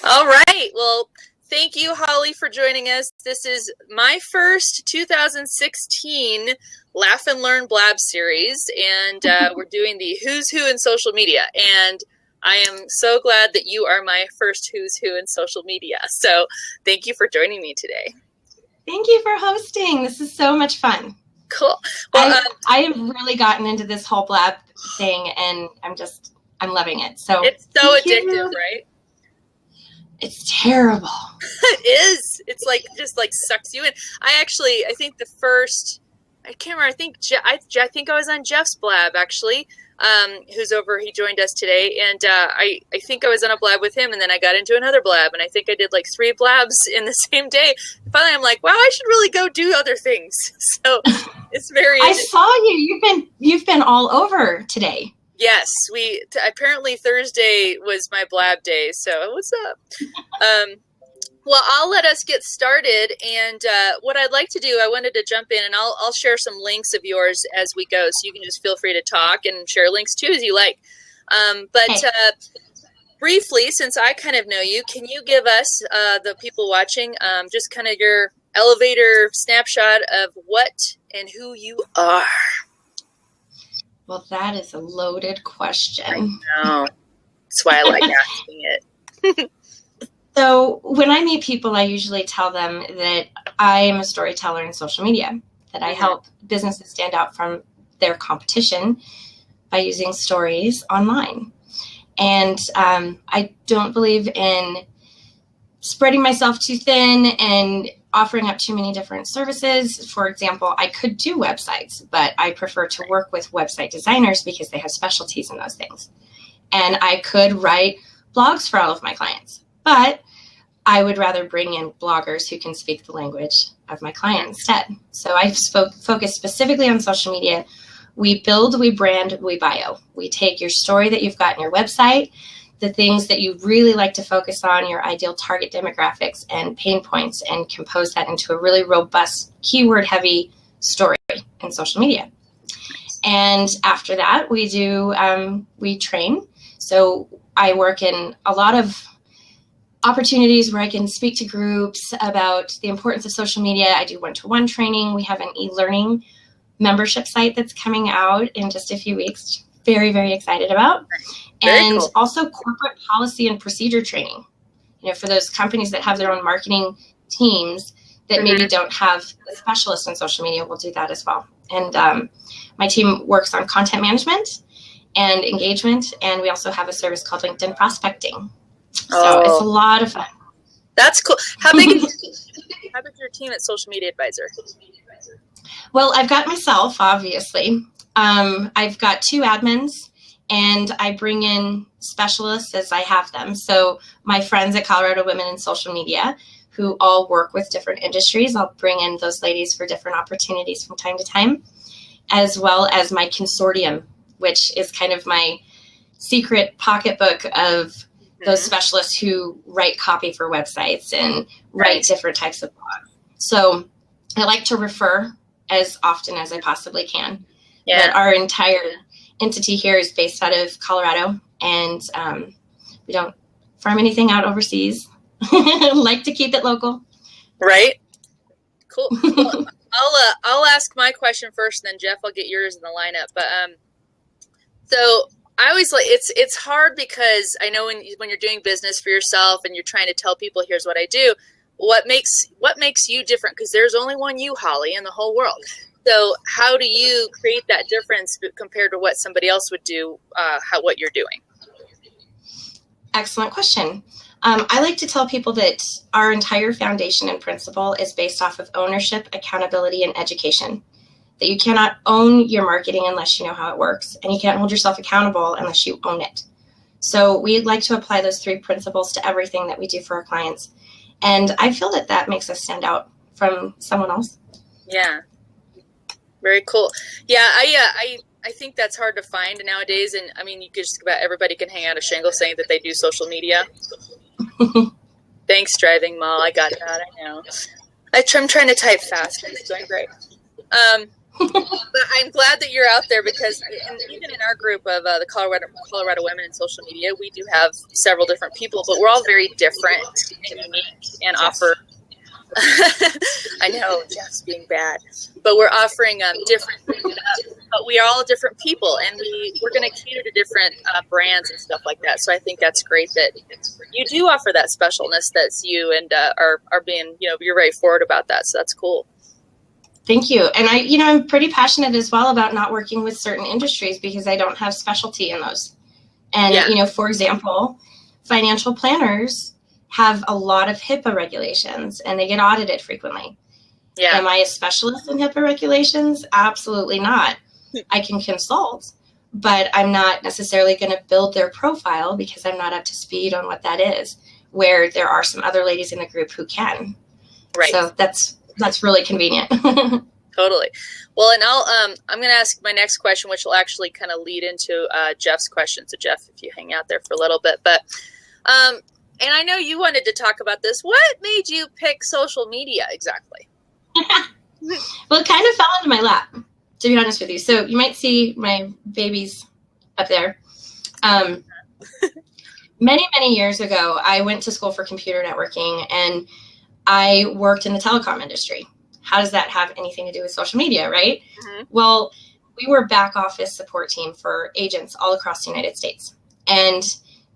All right. Well, thank you, Holly, for joining us. This is my first 2016 Laugh and Learn Blab series, and we're doing the Who's Who in social media. And I am so glad that you are my first Who's Who in social media. So thank you for joining me today. Thank you for hosting. This is so much fun. Cool. Well, I have really gotten into this whole Blab thing, and I'm loving it. So it's so addictive, right? It's terrible. It is. It's like just like sucks you in. I think the first, I can't remember. I think I was on Jeff's Blab actually, who's over. He joined us today, and I think I was on a Blab with him, and then I got into another Blab, and I think I did like 3 Blabs in the same day. And finally, I'm like, wow, I should really go do other things. So it's very. I saw you. You've been all over today. Yes, apparently Thursday was my Blab day. So what's up? Well, I'll let us get started. And what I'd like to do, I wanted to jump in, and I'll share some links of yours as we go. So you can just feel free to talk and share links too as you like. Briefly, since I kind of know you, can you give us, the people watching, just kind of your elevator snapshot of what and who you are? Well, that is a loaded question. I know. That's why I like asking it. So when I meet people, I usually tell them that I am a storyteller in social media, that I help businesses stand out from their competition by using stories online. And I don't believe in spreading myself too thin and offering up too many different services. For example, I could do websites, but I prefer to work with website designers because they have specialties in those things. And I could write blogs for all of my clients, but I would rather bring in bloggers who can speak the language of my client instead. So I focus specifically on social media. We build, we brand, we bio. We take your story that you've got in your website, the things that you really like to focus on, your ideal target demographics and pain points, and compose that into a really robust, keyword-heavy story in social media. And after that, we train. So I work in a lot of opportunities where I can speak to groups about the importance of social media. I do one-to-one training. We have an e-learning membership site that's coming out in just a few weeks. Very, very excited about. And cool. Also corporate policy and procedure training, for those companies that have their own marketing teams that maybe don't have a specialist in social media, we'll do that as well. And my team works on content management and engagement. And we also have a service called LinkedIn prospecting. So it's a lot of fun. That's cool. How big is your team at Social Media Advisor? Well, I've got myself, obviously. I've got 2 admins, and I bring in specialists as I have them. So my friends at Colorado Women in Social Media, who all work with different industries, I'll bring in those ladies for different opportunities from time to time, as well as my consortium, which is kind of my secret pocketbook of those specialists who write copy for websites and write different types of blogs. So I like to refer as often as I possibly can. Yeah. But our entire entity here is based out of Colorado, and we don't farm anything out overseas. Like to keep it local. Right. Cool. Well, I'll ask my question first, and then Jeff, I'll get yours in the lineup. But so I always like it's hard because I know when you're doing business for yourself and you're trying to tell people, here's what I do. What makes you different? Because there's only one you, Holly, in the whole world. So how do you create that difference compared to what somebody else would do, what you're doing? Excellent question. I like to tell people that our entire foundation and principle is based off of ownership, accountability, and education. That you cannot own your marketing unless you know how it works, and you can't hold yourself accountable unless you own it. So we like to apply those 3 principles to everything that we do for our clients. And I feel that makes us stand out from someone else. Yeah. Very cool. Yeah, I think that's hard to find nowadays. And I mean, you could just about everybody can hang out a shingle saying that they do social media. Thanks, driving Mall. I got that. I know. I'm trying to type fast. It's doing great. But I'm glad that you're out there because even in our group of the Colorado women in social media, we do have several different people, but we're all very different and unique and offer. I know Jeff's being bad, but we're offering different, but we are all different people, and we're going to cater to different brands and stuff like that. So I think that's great that you do offer that specialness that's you, and are being, you're very forward about that. So that's cool. Thank you. And I'm pretty passionate as well about not working with certain industries because I don't have specialty in those. And, for example, financial planners have a lot of HIPAA regulations and they get audited frequently. Yeah. Am I a specialist in HIPAA regulations? Absolutely not. I can consult, but I'm not necessarily going to build their profile because I'm not up to speed on what that is, where there are some other ladies in the group who can. Right. So that's really convenient. Totally. Well, and I'm going to ask my next question, which will actually kind of lead into Jeff's question. So Jeff, if you hang out there for a little bit, but, and I know you wanted to talk about this. What made you pick social media exactly? Well, it kind of fell into my lap, to be honest with you. So you might see my babies up there. Many, many years ago, I went to school for computer networking and I worked in the telecom industry. How does that have anything to do with social media, right? Mm-hmm. Well, we were back office support team for agents all across the United States, and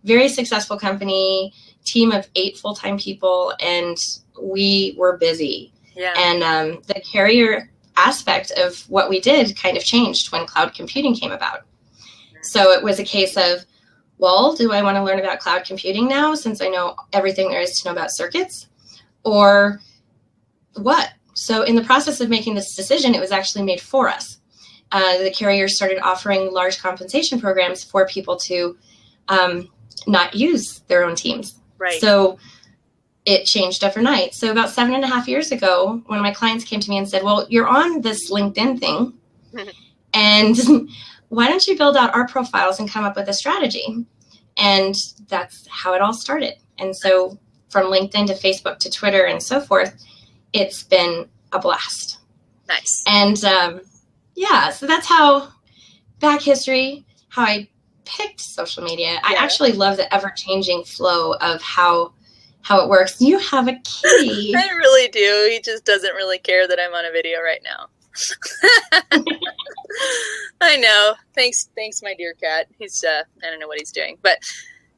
very successful company, team of 8 full-time people, and we were busy. Yeah. And the carrier aspect of what we did kind of changed when cloud computing came about. So it was a case of, well, do I want to learn about cloud computing now since I know everything there is to know about circuits? Or what? So in the process of making this decision, it was actually made for us. The carriers started offering large compensation programs for people to not use their own teams. Right. So it changed overnight. So about 7.5 years ago, one of my clients came to me and said, well, you're on this LinkedIn thing, and why don't you build out our profiles and come up with a strategy? And that's how it all started. And so from LinkedIn to Facebook to Twitter and so forth, it's been a blast. Nice. And so that's how, back history, how I picked social media. Yeah. I actually love the ever-changing flow of how it works. You have a kitty. I really do. He just doesn't really care that I'm on a video right now. I know. Thanks, my dear cat. He's I don't know what he's doing, but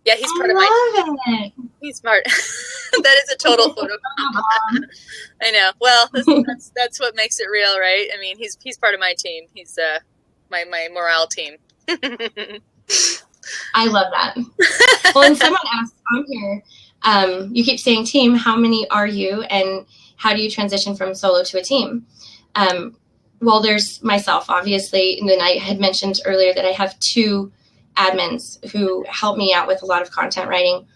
yeah, he's part of my team. He's part. That is a total photo. I know. Well, that's what makes it real, right? I mean, he's part of my team. He's my morale team. I love that. Well, and someone asked on here, you keep saying team, how many are you and how do you transition from solo to a team? Well, there's myself, obviously, and then I had mentioned earlier that I have 2 admins who help me out with a lot of content writing.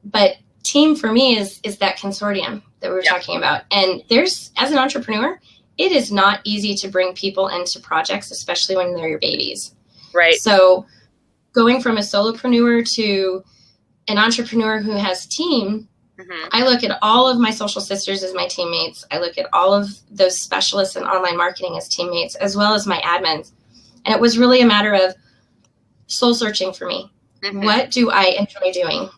But team for me is that consortium that we were talking about. And as an entrepreneur, it is not easy to bring people into projects, especially when they're your babies. Right. So going from a solopreneur to an entrepreneur who has team, I look at all of my social sisters as my teammates. I look at all of those specialists in online marketing as teammates, as well as my admins. And it was really a matter of soul searching for me. What do I enjoy doing?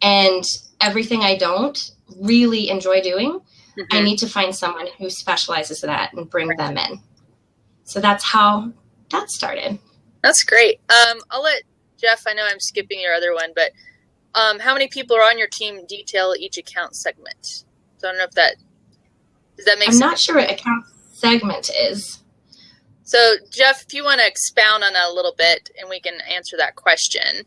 And everything I don't really enjoy doing, I need to find someone who specializes in that and bring them in. So that's how that started. That's great. I'll let Jeff, I know I'm skipping your other one, but how many people are on your team detail each account segment? So I don't know if does that make sense? I'm not sure what account segment is. So Jeff, if you want to expound on that a little bit and we can answer that question.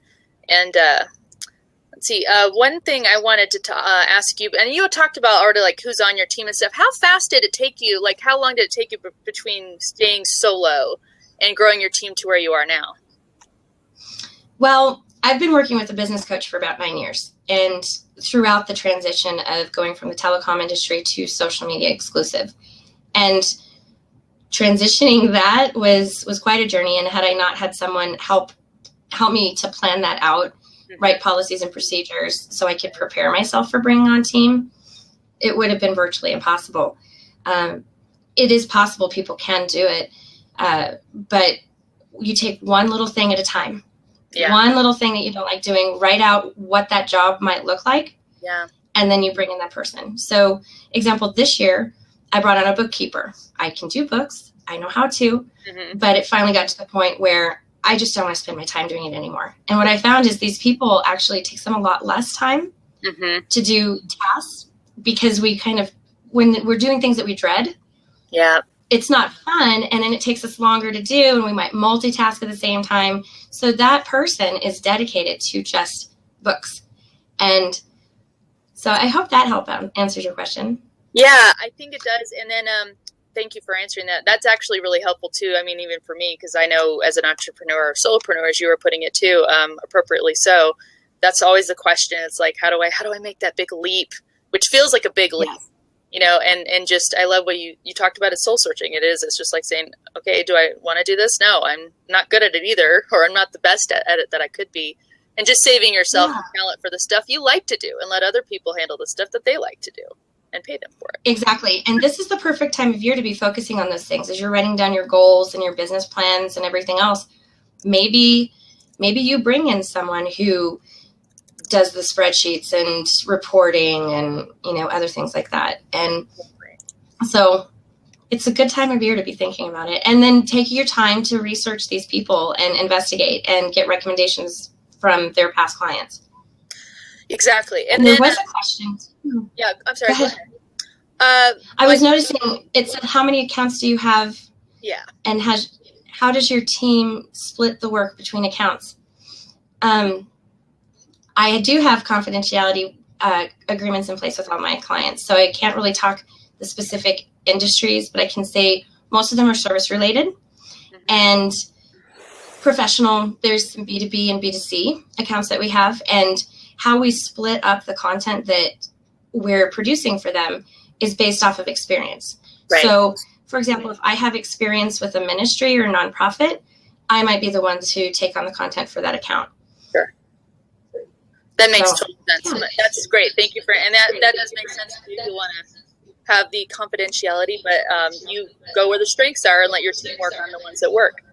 And let's see, one thing I wanted to ask you, and you talked about already like who's on your team and stuff. How fast did it take you? Like how long did it take you between staying solo and growing your team to where you are now? Well, I've been working with a business coach for about 9 years, and throughout the transition of going from the telecom industry to social media exclusive, and transitioning that was quite a journey. And had I not had someone help me to plan that out, write policies and procedures so I could prepare myself for bringing on team, it would have been virtually impossible. It is possible, people can do it. But you take one little thing at a time. Yeah. One little thing that you don't like doing, write out what that job might look like. Yeah. And then you bring in that person. So, example, this year, I brought on a bookkeeper. I can do books. I know how to. But it finally got to the point where I just don't want to spend my time doing it anymore. And what I found is these people actually takes them a lot less time to do tasks, because we kind of, when we're doing things that we dread, it's not fun. And then it takes us longer to do, and we might multitask at the same time. So that person is dedicated to just books. And so I hope that helped answers your question. Yeah, I think it does. And then thank you for answering that. That's actually really helpful too. I mean, even for me, because I know as an entrepreneur or solopreneur, as you were putting it too, appropriately so, that's always the question. It's like, how do I make that big leap, which feels like a big leap, you know, and just, I love what you talked about, it soul searching. It's just like saying, okay, do I want to do this? No, I'm not good at it either, or I'm not the best at it that I could be. And just saving yourself talent for the stuff you like to do, and let other people handle the stuff that they like to do and pay them for it. Exactly. And this is the perfect time of year to be focusing on those things as you're writing down your goals and your business plans and everything else. Maybe you bring in someone who does the spreadsheets and reporting and, you know, other things like that. And so it's a good time of year to be thinking about it. And then take your time to research these people and investigate and get recommendations from their past clients. Exactly. And there was a question too. Yeah, I'm sorry. Go ahead. I was noticing it said, how many accounts do you have? Yeah. And how does your team split the work between accounts? I do have confidentiality agreements in place with all my clients, so I can't really talk the specific industries, but I can say most of them are service related and professional. There's some B2B and B2C accounts that we have, and how we split up the content that we're producing for them is based off of experience. Right. So, for example, if I have experience with a ministry or nonprofit, I might be the one to take on the content for that account. Sure. That makes total sense. Yeah. That's great. Thank you and that does make sense if you want to have the confidentiality, but you go where the strengths are and let your team work on the ones that work.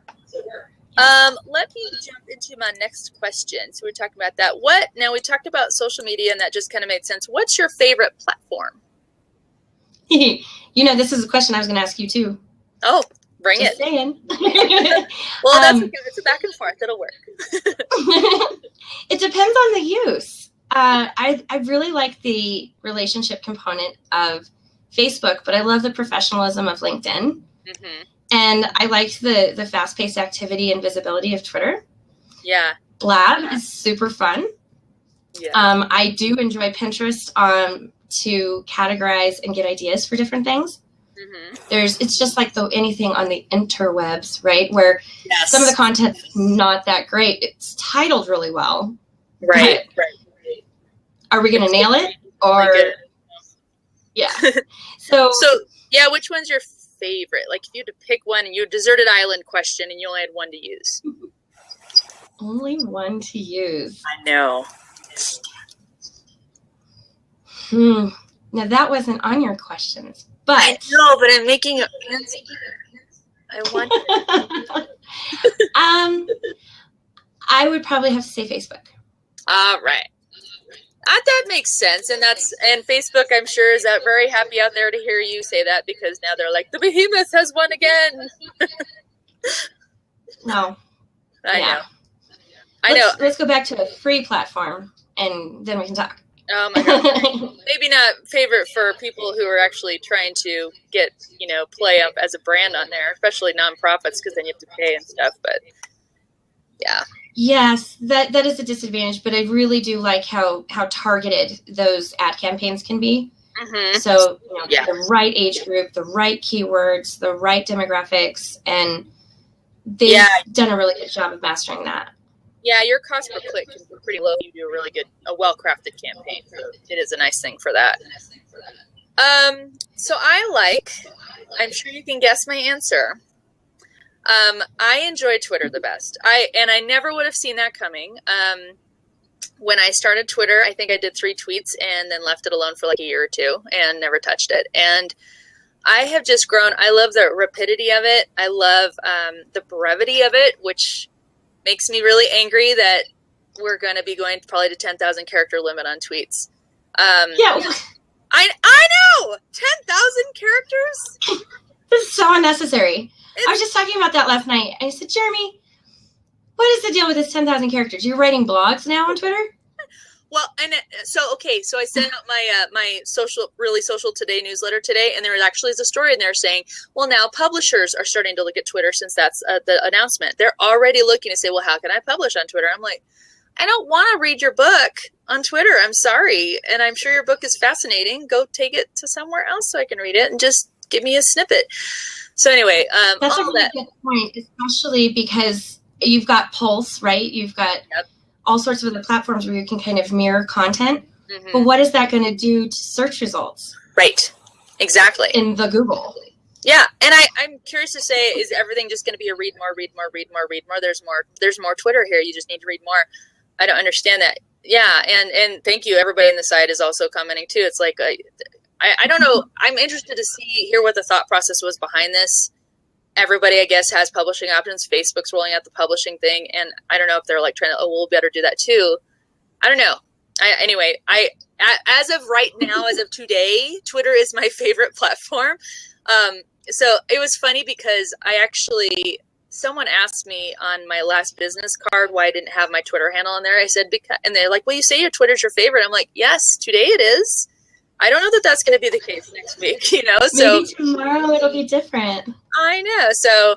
Let me jump into my next question. So we're talking about that. Now we talked about social media, and that just kind of made sense. What's your favorite platform? You know, this is a question I was going to ask you too. Oh, bring just it. Saying. Well, that's okay. It's a back and forth. It'll work. It depends on the use. I really like the relationship component of Facebook, but I love the professionalism of LinkedIn. And I liked the fast-paced activity and visibility of Twitter. Yeah. Blab is super fun. Yeah. I do enjoy Pinterest to categorize and get ideas for different things. It's just like anything on the interwebs, right? Where some of the content's not that great. It's titled really well. Right. Are we going to nail it? Or yeah. So yeah, which one's your favorite? Like if you had to pick one, and you deserted island question, and you only had one to use. Only one to use. I know. Now that wasn't on your questions, but I know, but I'm making a. I want. I would probably have to say Facebook. Right. That makes sense, and Facebook, I'm sure, is very happy out there to hear you say that, because now they're like, the behemoth has won again. No, I know. Let's go back to a free platform, and then we can talk. Oh my God. Maybe not favorite for people who are actually trying to get, play up as a brand on there, especially nonprofits, because then you have to pay and stuff. But yeah. Yes, that is a disadvantage, but I really do like how targeted those ad campaigns can be. So, the right age group, the right keywords, the right demographics, and they've done a really good job of mastering that. Yeah, your cost per click can be pretty low. You do a well-crafted campaign. So it is a nice thing for that. So I'm sure you can guess my answer. I enjoy Twitter the best. I never would have seen that coming. When I started Twitter, I think I did 3 tweets and then left it alone for like a year or two and never touched it. And I have just grown. I love the rapidity of it. I love the brevity of it, which makes me really angry that we're going to be going probably to 10,000 character limit on tweets. Yeah. I know! 10,000 characters? This is so unnecessary. I was just talking about that last night. I said, Jeremy, what is the deal with this 10,000 characters? You're writing blogs now on Twitter? Well, so I sent out my social today newsletter today, and there actually is a story in there saying, well, now publishers are starting to look at Twitter since that's the announcement. They're already looking to say, well, how can I publish on Twitter? I'm like, I don't want to read your book on Twitter. I'm sorry. And I'm sure your book is fascinating. Go take it to somewhere else so I can read it and just give me a snippet. So anyway, that's a really good point, especially because you've got Pulse, right? You've got all sorts of other platforms where you can kind of mirror content. Mm-hmm. But what is that going to do to search results? Right. Exactly. In the Google. Yeah. And I'm curious to say, is everything just going to be a read more? There's more Twitter here. You just need to read more. I don't understand that. Yeah. And thank you. Everybody in the site is also commenting too. It's like, I don't know. I'm interested to hear what the thought process was behind this. Everybody, I guess, has publishing options. Facebook's rolling out the publishing thing. And I don't know if they're like trying to, we'll better do that too. I don't know. Anyway, as of right now, as of today, Twitter is my favorite platform. So it was funny because someone asked me on my last business card why I didn't have my Twitter handle on there. I said, and they're like, well, you say your Twitter's your favorite. I'm like, yes, today it is. I don't know that that's going to be the case next week, so maybe tomorrow it'll be different. I know. So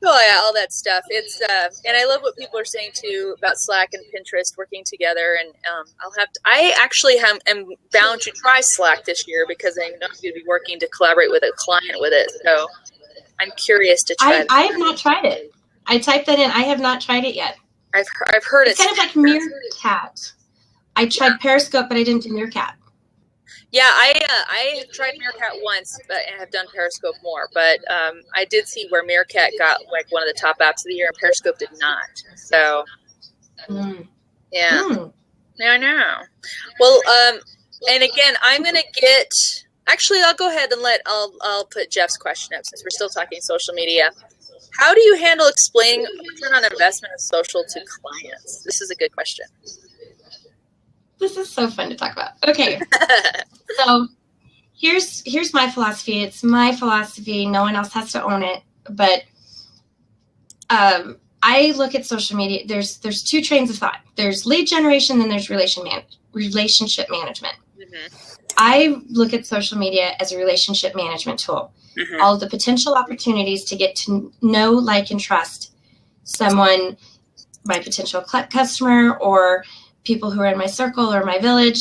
yeah, all that stuff. It's, and I love what people are saying too about Slack and Pinterest working together. And, I actually am bound to try Slack this year because I'm going to be working to collaborate with a client with it. So I'm curious to try I have not tried it. I typed that in. I have not tried it yet. I've heard it's kind of like Meerkat. I tried Periscope, but I didn't do Meerkat. Yeah, I tried Meerkat once, but I have done Periscope more. But I did see where Meerkat got like one of the top apps of the year, and Periscope did not. So, yeah, I know. Well, and again, I'm gonna get. Actually, I'll go ahead and I'll put Jeff's question up since we're still talking social media. How do you handle explaining return on investment of social to clients? This is a good question. This is so fun to talk about. Okay, so here's my philosophy. It's my philosophy. No one else has to own it. But I look at social media. There's two trains of thought. There's lead generation, then there's relationship management. Mm-hmm. I look at social media as a relationship management tool. Mm-hmm. All of the potential opportunities to get to know, like, and trust someone, my potential customer, or people who are in my circle or my village.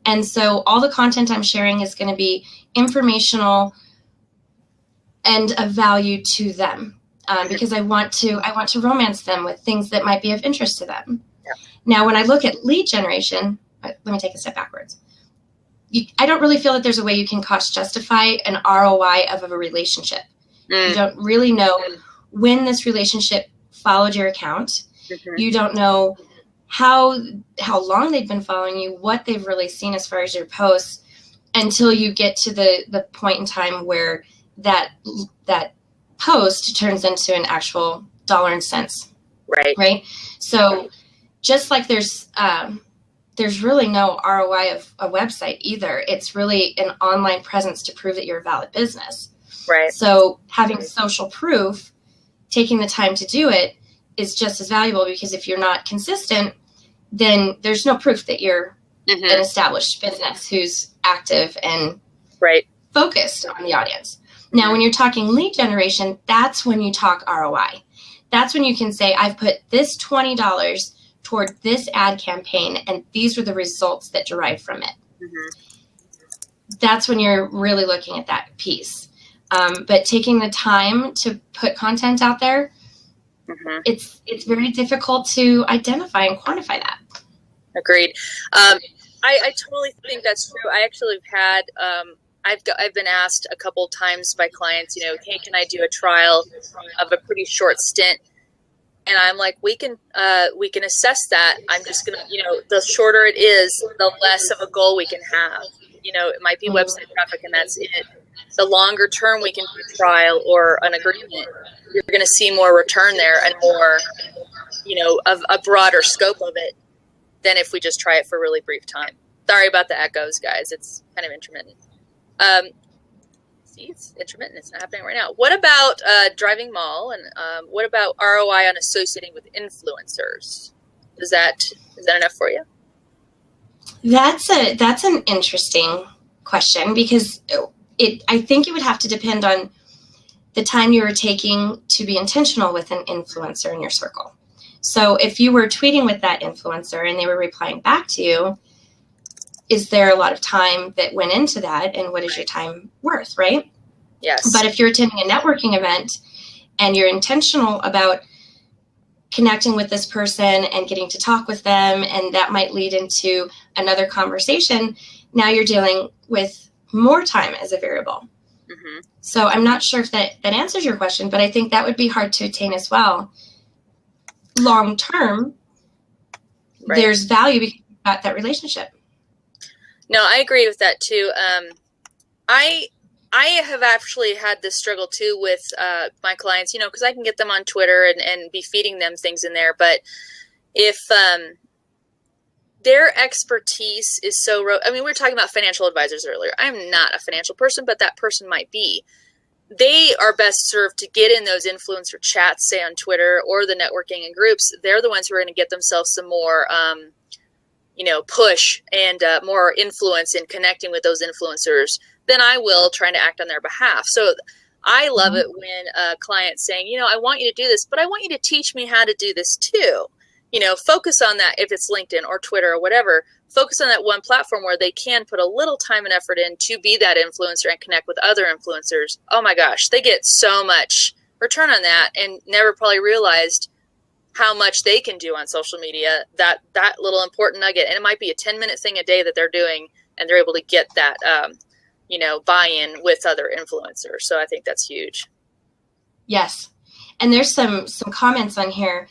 And so all the content I'm sharing is going to be informational and of value to them, because I want to romance them with things that might be of interest to them. Yeah. Now, when I look at lead generation, let me take a step backwards. I don't really feel that there's a way you can cost justify an ROI of a relationship. You don't really know when this relationship followed your account. Mm-hmm. You don't know how long they've been following you, what they've really seen as far as your posts, until you get to the point in time where that post turns into an actual dollar and cents. Right. So just like there's really no ROI of a website either. It's really an online presence to prove that you're a valid business. Right. So having social proof, taking the time to do it, is just as valuable, because if you're not consistent, then there's no proof that you're an established business who's active and focused on the audience. Now, when you're talking lead generation, that's when you talk ROI. That's when you can say, I've put this $20 toward this ad campaign, and these were the results that derived from it. Mm-hmm. That's when you're really looking at that piece. But taking the time to put content out there, it's very difficult to identify and quantify that. Agreed. I totally think that's true. I actually have had, I've been asked a couple times by clients, hey, can I do a trial of a pretty short stint? And I'm like, we can assess that. I'm just going to, the shorter it is, the less of a goal we can have. It might be website traffic and that's it. the longer term we can do a trial or an agreement, you're going to see more return there and more, of a broader scope of it than if we just try it for a really brief time. Sorry about the echoes, guys. It's kind of intermittent. See, it's intermittent. It's not happening right now. What about driving mall, and what about ROI on associating with influencers? Is that enough for you? That's an interesting question, because I think it would have to depend on the time you were taking to be intentional with an influencer in your circle. So if you were tweeting with that influencer and they were replying back to you, is there a lot of time that went into that, and what is your time worth, right? Yes. But if you're attending a networking event and you're intentional about connecting with this person and getting to talk with them, and that might lead into another conversation, now you're dealing with more time as a variable. Mm-hmm. So I'm not sure if that answers your question, but I think that would be hard to attain as well. Long term, right, there's value because you've got that relationship. No, I agree with that too. I have actually had this struggle too with my clients, because I can get them on Twitter and be feeding them things in there. But if their expertise is so, we were talking about financial advisors earlier. I'm not a financial person, but that person might be. They are best served to get in those influencer chats, say on Twitter or the networking and groups. They're the ones who are going to get themselves some more push and more influence in connecting with those influencers than I will trying to act on their behalf. So I love it when a client's saying, I want you to do this, but I want you to teach me how to do this too. Focus on that. If it's LinkedIn or Twitter or whatever, focus on that one platform where they can put a little time and effort in to be that influencer and connect with other influencers. Oh my gosh, they get so much return on that and never probably realized how much they can do on social media, that little important nugget. And it might be a 10-minute thing a day that they're doing, and they're able to get that, buy-in with other influencers. So I think that's huge. Yes. And there's some comments on here.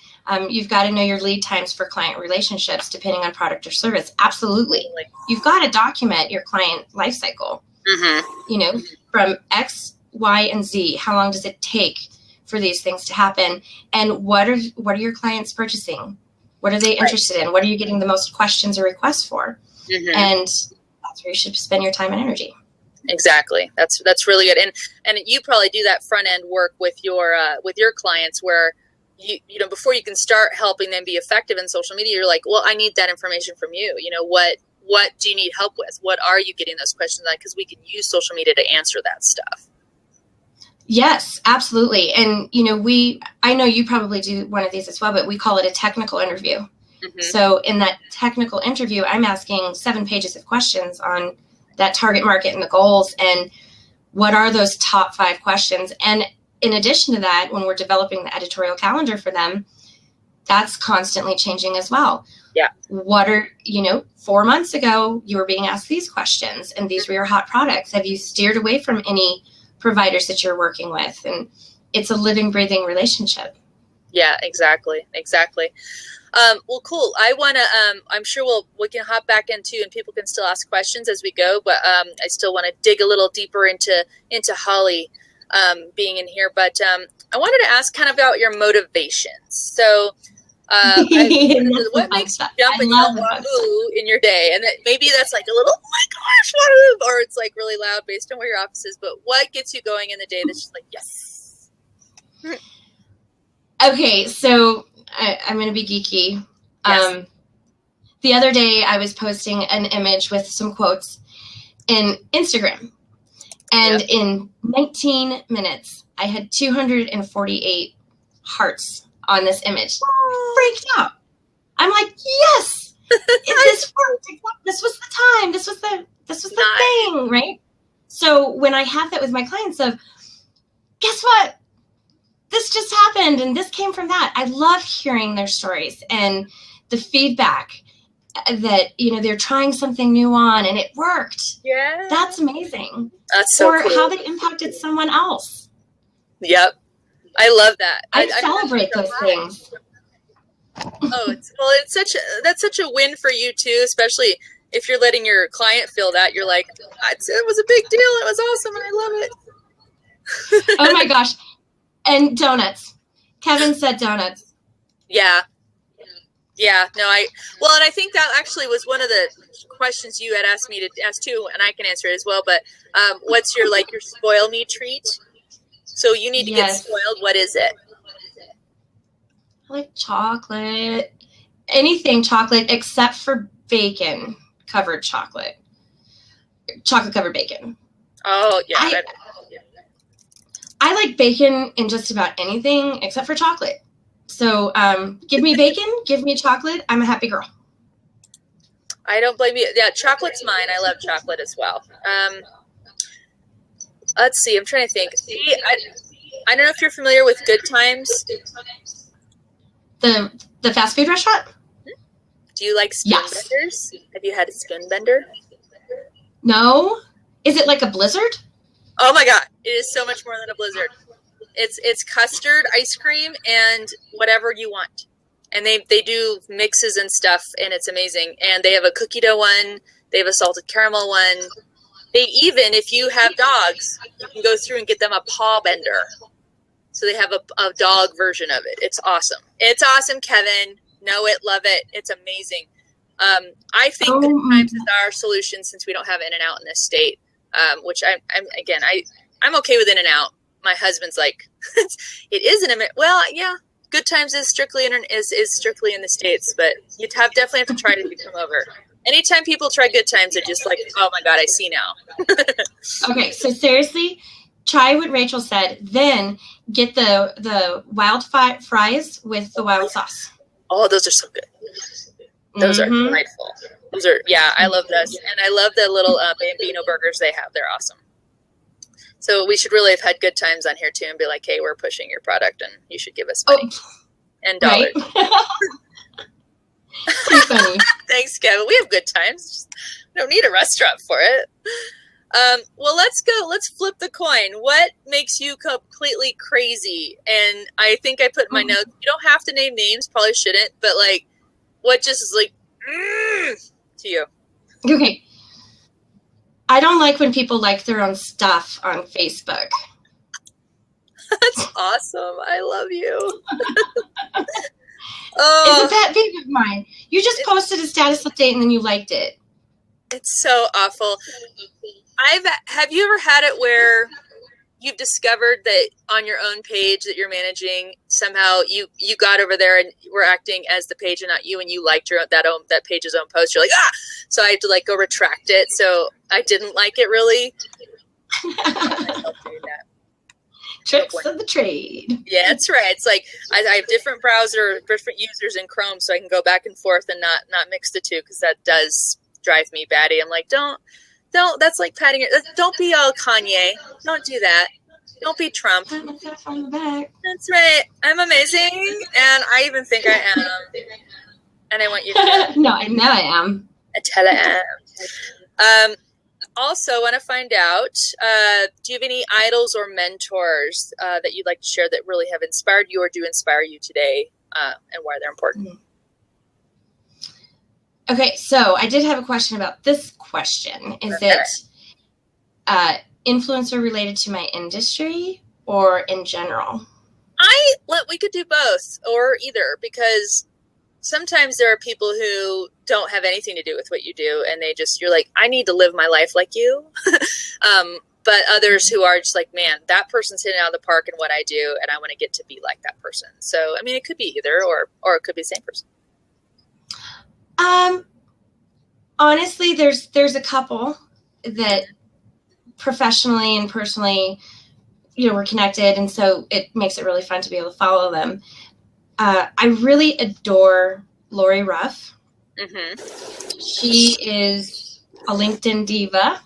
You've got to know your lead times for client relationships, depending on product or service. Absolutely. You've got to document your client life cycle. Mm-hmm. From X, Y, and Z. How long does it take for these things to happen? And what are your clients purchasing? What are they interested in? What are you getting the most questions or requests for? Mm-hmm. And that's where you should spend your time and energy. Exactly. That's really good. And you probably do that front end work with your clients where you before you can start helping them be effective in social media, you're like, well, I need that information from you. What do you need help with? What are you getting those questions on? Because we can use social media to answer that stuff. Yes, absolutely. And, I know you probably do one of these as well, but we call it a technical interview. Mm-hmm. So in that technical interview, I'm asking 7 pages of questions on that target market and the goals, and what are those top 5 questions. And in addition to that, when we're developing the editorial calendar for them, that's constantly changing as well. Yeah. What are, 4 months ago, you were being asked these questions, and these were your hot products. Have you steered away from any providers that you're working with? And it's a living, breathing relationship. Yeah, exactly. Well, cool. I want to, I'm sure we can hop back into, and people can still ask questions as we go, but I still want to dig a little deeper into Holly being in here. But I wanted to ask kind of about your motivations. So what makes you jump and yell wahoo in your day? And maybe that's like a little, oh my gosh, wahoo, or it's like really loud based on where your office is. But what gets you going in the day that's just like, yes? Okay, so I'm going to be geeky. Yes. The other day I was posting an image with some quotes in Instagram. And in 19 minutes, I had 248 hearts on this image. Freaked out. I'm like, yes, this worked. This was the time. This was the thing, right? So when I have that with my clients of, guess what? This just happened and this came from that. I love hearing their stories and the feedback that, they're trying something new on and it worked. Yeah. That's amazing. That's so cool. Or how they impacted someone else. Yep. I love that. I celebrate those things. Oh, that's such a win for you too, especially if you're letting your client feel that, you're like, it was a big deal. It was awesome. And I love it. Oh my gosh. And donuts. Kevin said donuts. Yeah. Yeah. No, and I think that actually was one of the questions you had asked me to ask too, and I can answer it as well. But what's your spoil me treat? So you need to get spoiled. What is it? I like chocolate. Anything chocolate except for bacon covered chocolate. Chocolate covered bacon. Oh, yeah. I like bacon in just about anything except for chocolate. So give me bacon, give me chocolate. I'm a happy girl. I don't blame you. Yeah, chocolate's mine. I love chocolate as well. Let's see. I'm trying to think. I don't know if you're familiar with Good Times. The fast food restaurant? Do you like spoon benders? Have you had a spoon bender? No. Is it like a blizzard? Oh my God. It is so much more than a blizzard. It's custard, ice cream, and whatever you want. And they do mixes and stuff, and it's amazing. And they have a cookie dough one. They have a salted caramel one. They even, if you have dogs, you can go through and get them a paw bender. So they have a dog version of it. It's awesome. It's awesome, Kevin. Know it, love it. It's amazing. I think Good Times is our solution since we don't have In-N-Out in this state, which I'm okay with In-N-Out. My husband's like, it is well, yeah. Good Times is strictly in the States, but you definitely have to try it if you come over. Anytime people try Good Times, they're just like, oh my God, I see now. Okay, so seriously, try what Rachel said. Then get the wild fries with the wild sauce. Oh, those are so good. Those are delightful. I love those. And I love the little Bambino burgers they have. They're awesome. So we should really have had Good Times on here too and be like, hey, we're pushing your product and you should give us money and dollars. Right? Too funny. Thanks, Kevin. We have Good Times. We don't need a restaurant for it. Well, let's go. Let's flip the coin. What makes you completely crazy? And I think I put in my notes, you don't have to name names, probably shouldn't, but what just is to you? Okay. I don't like when people like their own stuff on Facebook. That's awesome. I love you. It's a pet peeve of mine. You just posted a status update and then you liked it. It's so awful. Have you ever had it where you've discovered that on your own page that you're managing, somehow you got over there and were acting as the page and not you, and you liked that page's own post? You're like, so I have to go retract it. So I didn't like it really. Tricks of the trade. Yeah, that's right. It's like I have different users in Chrome, so I can go back and forth and not mix the two, because that does drive me batty. I'm like, don't. That's like patting it. Don't be all Kanye. Don't do that. Don't be Trump. That's right. I'm amazing, and I even think I am. And I want you to. No, I know I am. I tell I am. Also, want to find out, do you have any idols or mentors that you'd like to share that really have inspired you or do inspire you today, and why they're important? Okay, so I did have a question about this question. Is it influencer related to my industry or in general? We could do both or either, because sometimes there are people who don't have anything to do with what you do, and you're like, I need to live my life like you. But others who are just like, man, that person's hitting out of the park in what I do, and I want to get to be like that person. So, I mean, it could be either, or it could be the same person. Honestly, there's a couple that professionally and personally, we're connected, and so it makes it really fun to be able to follow them. I really adore Lori Ruff. Mm-hmm. She is a LinkedIn diva.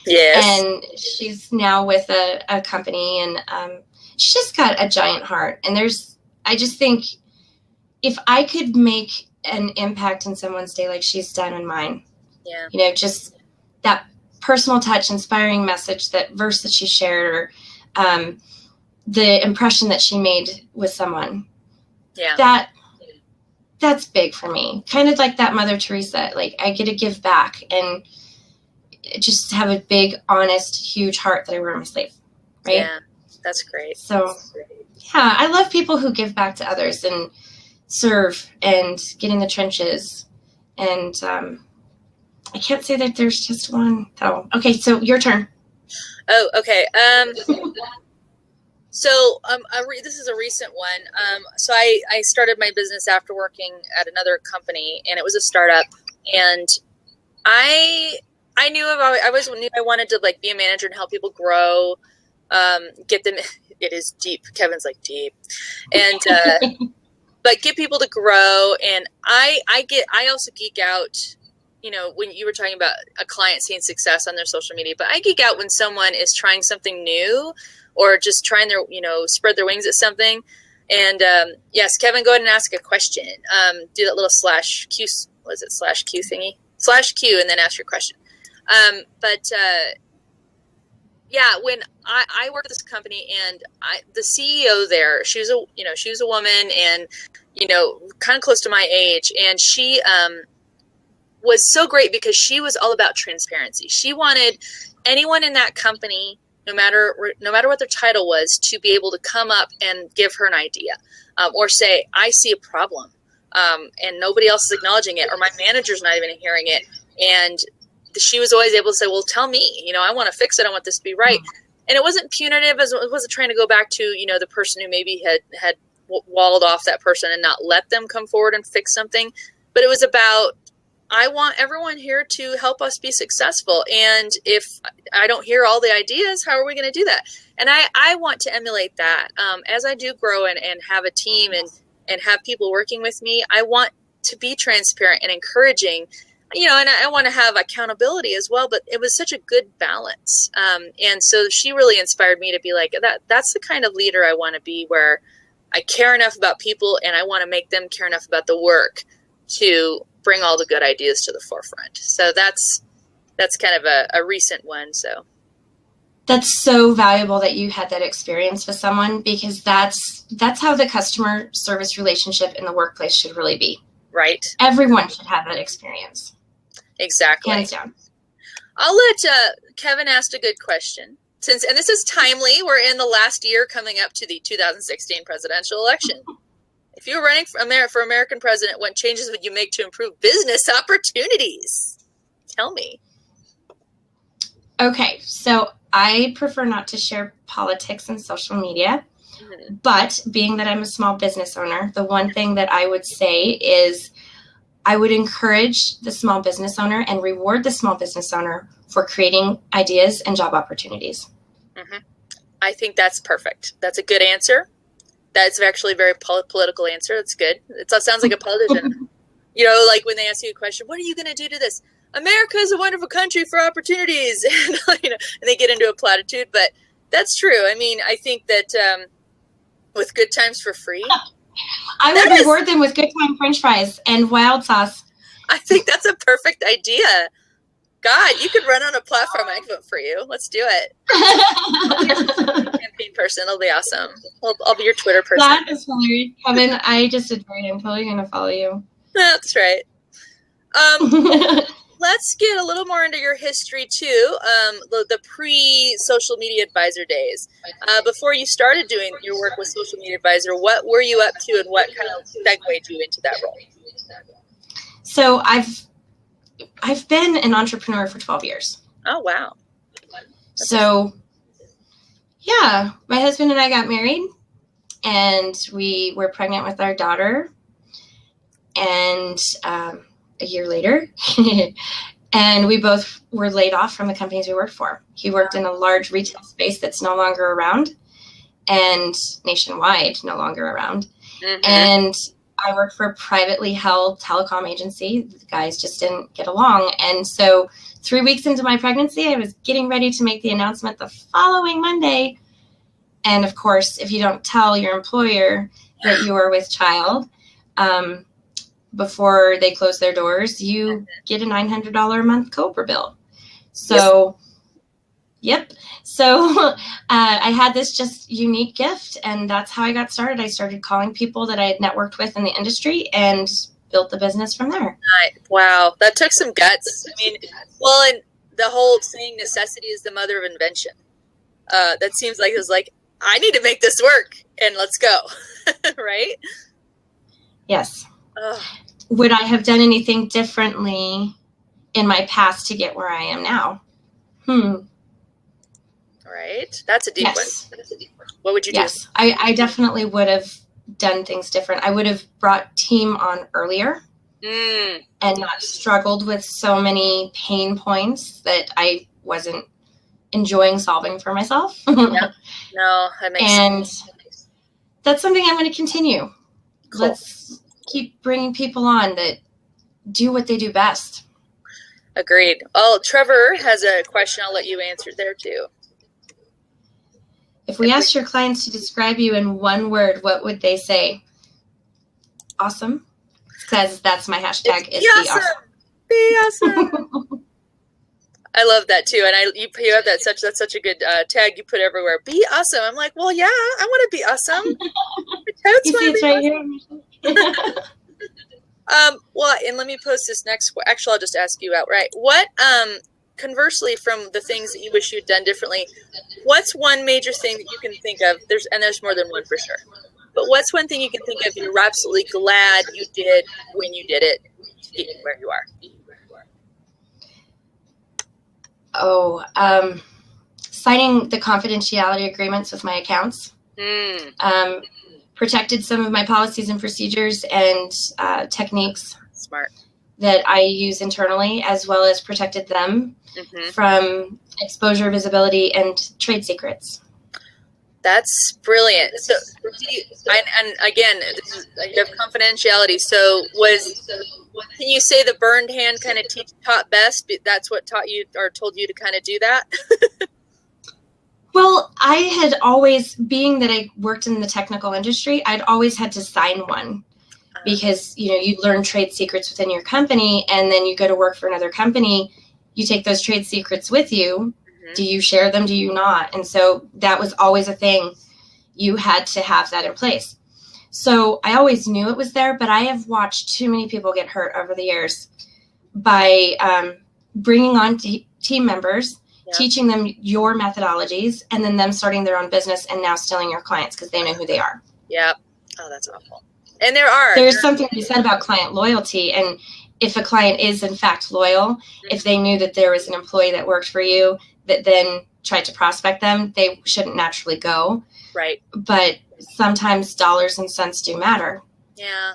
Yes. And she's now with a company, and she's just got a giant heart. And I just think if I could make an impact in someone's day like she's done in mine, just that personal touch, inspiring message, that verse that she shared, or the impression that she made with someone. Yeah. That that's big for me. Kind of like that Mother Teresa. Like, I get to give back and just have a big, honest, huge heart that I wear on my sleeve. Right? Yeah, that's great. So, yeah, I love people who give back to others and serve and get in the trenches. And I can't say that there's just one. Oh, okay. So your turn. Oh, okay. This is a recent one. So I started my business after working at another company, and it was a startup. And I knew I wanted to like be a manager and help people grow, get them. It is deep. Kevin's like deep, and but get people to grow. And I also geek out. You know, when you were talking about a client seeing success on their social media, but I geek out when someone is trying something new or just trying their, spread their wings at something. And yes, Kevin, go ahead and ask a question. Do that little /Q, what is it, /Q thingy? /Q, and then ask your question. Yeah, when I worked at this company, and the CEO there, she was a woman, and, kind of close to my age, and she was so great because she was all about transparency. She wanted anyone in that company, no matter what their title was, to be able to come up and give her an idea, or say, I see a problem, and nobody else is acknowledging it, or my manager's not even hearing it. And she was always able to say, well, tell me, I want to fix it. I want this to be right. And it wasn't punitive. It wasn't trying to go back to, the person who maybe had walled off that person and not let them come forward and fix something. But it was about, I want everyone here to help us be successful. And if I don't hear all the ideas, how are we going to do that? And I want to emulate that. As I do grow and have a team and have people working with me, I want to be transparent and encouraging, and I want to have accountability as well. But it was such a good balance. And so she really inspired me to be like, that's the kind of leader I want to be, where I care enough about people and I want to make them care enough about the work to bring all the good ideas to the forefront. So that's kind of a recent one. So that's so valuable that you had that experience with someone, because that's how the customer service relationship in the workplace should really be. Right. Everyone should have that experience. Exactly. Hands down. I'll let Kevin ask a good question. And this is timely. We're in the last year coming up to the 2016 presidential election. If you were running for American president, what changes would you make to improve business opportunities? Tell me. Okay, so I prefer not to share politics and social media, but being that I'm a small business owner, the one thing that I would say is I would encourage the small business owner and reward the small business owner for creating ideas and job opportunities. Mm-hmm. I think that's perfect. That's a good answer. That's actually a very political answer. That's good. It sounds like a politician. Like when they ask you a question, what are you going to do to this? America is a wonderful country for opportunities. And they get into a platitude, but that's true. I mean, I think that with good times for free. I would reward them with good time French fries and wild sauce. I think that's a perfect idea. God, you could run on a platform. I'd vote for you. Let's do it. I'll be your campaign person. It'll be awesome. I'll be your Twitter person. That is hilarious, Kevin. I just adored it. I'm totally going to follow you. That's right. Let's get a little more into your history too. The pre-social media advisor days. Before you started doing your work with social media advisor, what were you up to, and what kind of segued you into that role? So I've been an entrepreneur for 12 years. Oh, wow. So, yeah, my husband and I got married, and we were pregnant with our daughter, and a year later, and we both were laid off from the companies we worked for. He worked in a large retail space that's no longer around, and nationwide no longer around. Mm-hmm. And I worked for a privately held telecom agency. The guys just didn't get along. And so 3 weeks into my pregnancy, I was getting ready to make the announcement the following Monday. And of course, if you don't tell your employer that you are with child before they close their doors, you get a $900 a month COBRA bill. So, yep. So I had this just unique gift, and that's how I got started. I started calling people that I had networked with in the industry and built the business from there. Wow, that took some guts. I mean, well, and the whole saying necessity is the mother of invention. That seems like it was like, I need to make this work and let's go. Right? Yes. Ugh. Would I have done anything differently in my past to get where I am now? Right. That's a deep Yes. one. What would you do? Yes, I definitely would have done things different. I would have brought team on earlier and not struggled with so many pain points that I wasn't enjoying solving for myself. Yep. No, that makes sense. And that's something I'm going to continue. Cool. Let's keep bringing people on that do what they do best. Agreed. Oh, Trevor has a question. I'll let you answer there too. If we asked your clients to describe you in one word, what would they say? Awesome. Because that's my hashtag. Be awesome. Be awesome. I love that too. And you have that's such a good tag you put everywhere. Be awesome. I'm like, well, yeah, I want to be awesome. You see it's right here. Well, and let me post this next. Actually, I'll just ask you outright. What, conversely, from the things that you wish you'd done differently, what's one major thing that you can think of? There's more than one for sure. But what's one thing you can think of you're absolutely glad you did when you did it to get you where you are? Signing the confidentiality agreements with my accounts. Protected some of my policies and procedures and techniques. Smart. That I use internally, as well as protected them from exposure, visibility, and trade secrets. That's brilliant. So, and again, you have confidentiality. So, can you say the burned hand kind of taught best? That's what taught you or told you to kind of do that? Well, I had always, being that I worked in the technical industry, I'd always had to sign one. Because, you learn trade secrets within your company, and then you go to work for another company, you take those trade secrets with you. Do you share them? Do you not? And so that was always a thing. You had to have that in place. So I always knew it was there, but I have watched too many people get hurt over the years by bringing on team members, teaching them your methodologies, and then them starting their own business and now stealing your clients because they know who they are. Yep. Oh, that's awful. And there's something to be said about client loyalty. And if a client is in fact loyal, if they knew that there was an employee that worked for you that then tried to prospect them, they shouldn't naturally go. Right. But sometimes dollars and cents do matter. Yeah.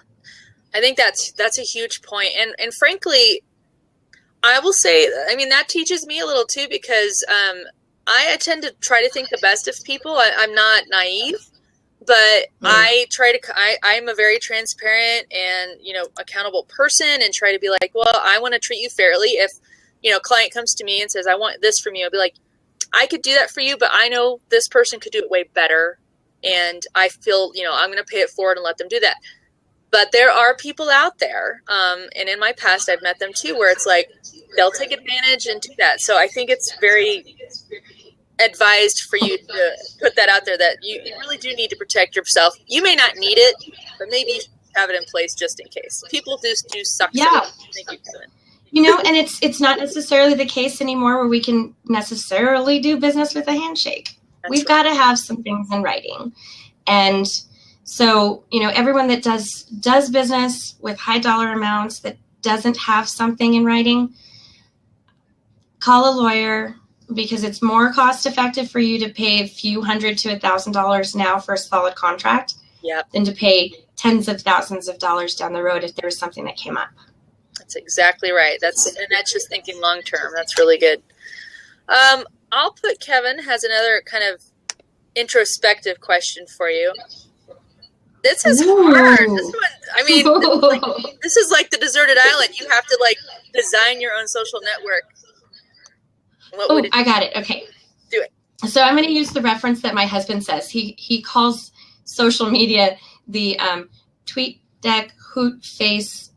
I think that's a huge point. And frankly, I will say, I mean, that teaches me a little too, because I tend to try to think the best of people. I'm not naive. But I'm a very transparent and, accountable person, and try to be like, well, I want to treat you fairly. If, a client comes to me and says, I want this from you, I'll be like, I could do that for you, but I know this person could do it way better. And I feel, I'm going to pay it forward and let them do that. But there are people out there. And in my past, I've met them too, where it's like, they'll take advantage and do that. So I think it's very advised for you to put that out there, that you really do need to protect yourself. You may not need it, but maybe you should have it in place just in case. People do suck. Yeah. Thank you, Kevin. And it's not necessarily the case anymore where we can necessarily do business with a handshake. We've got to have some things in writing. And so, everyone that does business with high dollar amounts that doesn't have something in writing, call a lawyer, because it's more cost effective for you to pay a few $100 to $1,000 now for a solid contract than to pay tens of thousands of dollars down the road if there was something that came up. That's exactly right. That's just thinking long term. That's really good. I'll put Kevin has another kind of introspective question for you. This is hard. This one, I mean, this is like the deserted island. You have to design your own social network. I got it. Okay. Do it. So I'm going to use the reference that my husband says. He calls social media the tweet deck, hoot face,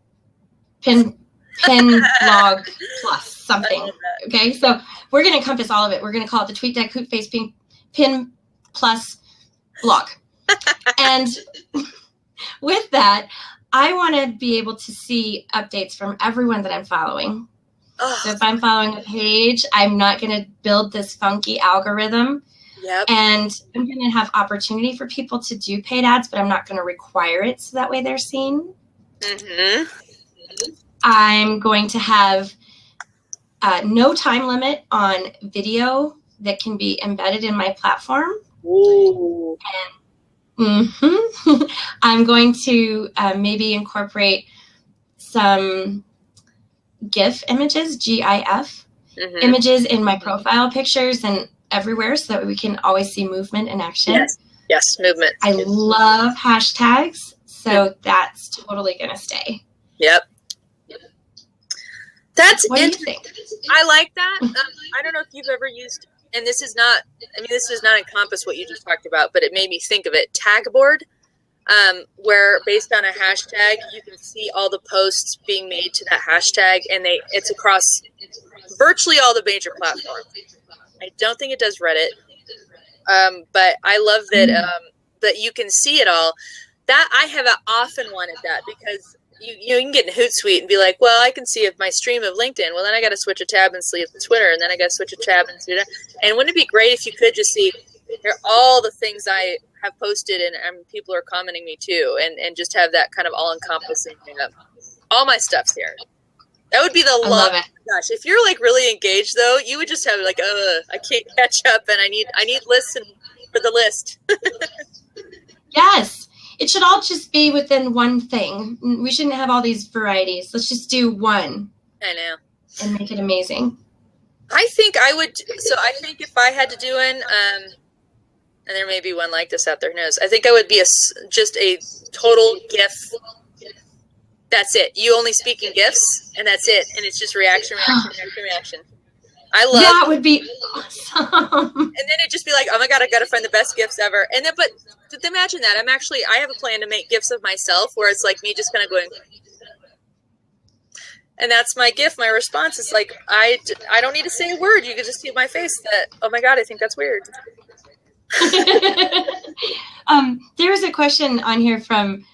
pin blog plus something. Okay. So we're going to encompass all of it. We're going to call it the tweet deck, hoot face, pin plus blog. And with that, I want to be able to see updates from everyone that I'm following. Oh. So if I'm following a page, I'm not going to build this funky algorithm. Yep. And I'm going to have opportunity for people to do paid ads, but I'm not going to require it so that way they're seen. Mm-hmm. I'm going to have no time limit on video that can be embedded in my platform. Ooh. And I'm going to maybe incorporate some GIF images, GIF images in my profile pictures and everywhere so that we can always see movement and action. Yes, movement. I love hashtags, so that's totally going to stay. Yep. That's what do you think? I like that. I don't know if you've ever used, and this does not encompass what you just talked about, but it made me think of it. Tagboard, where based on a hashtag, you can see all the posts being made to that hashtag, and it's across virtually all the major platforms. I don't think it does Reddit, but I love that that you can see it all. That I have often wanted that because you can get in Hootsuite and be like, well, I can see if my stream of LinkedIn. Well, then I got to switch a tab and see Twitter, and then I got to switch a tab and see that. And wouldn't it be great if you could just see here are all the things I have posted and people are commenting me too, and just have that kind of all encompassing. All my stuff's here. That would be the love. Gosh, if you're like really engaged though, you would just have like, I can't catch up, and I need lists for the list. Yes. It should all just be within one thing. We shouldn't have all these varieties. Let's just do one. I know. And make it amazing. I think I would. So I think if I had to do one, and there may be one like this out there, who knows? I think I would be just a total GIF. That's it. You only speak in GIFs, and that's it. And it's just reaction. I love that would be awesome. And then it'd just be like, oh my God, I got to find the best GIFs ever. And then, but imagine that. I have a plan to make GIFs of myself where it's like me just kind of going, and that's my GIF. My response is like, I don't need to say a word. You can just see my face that, oh my God, I think that's weird. There's a question on here from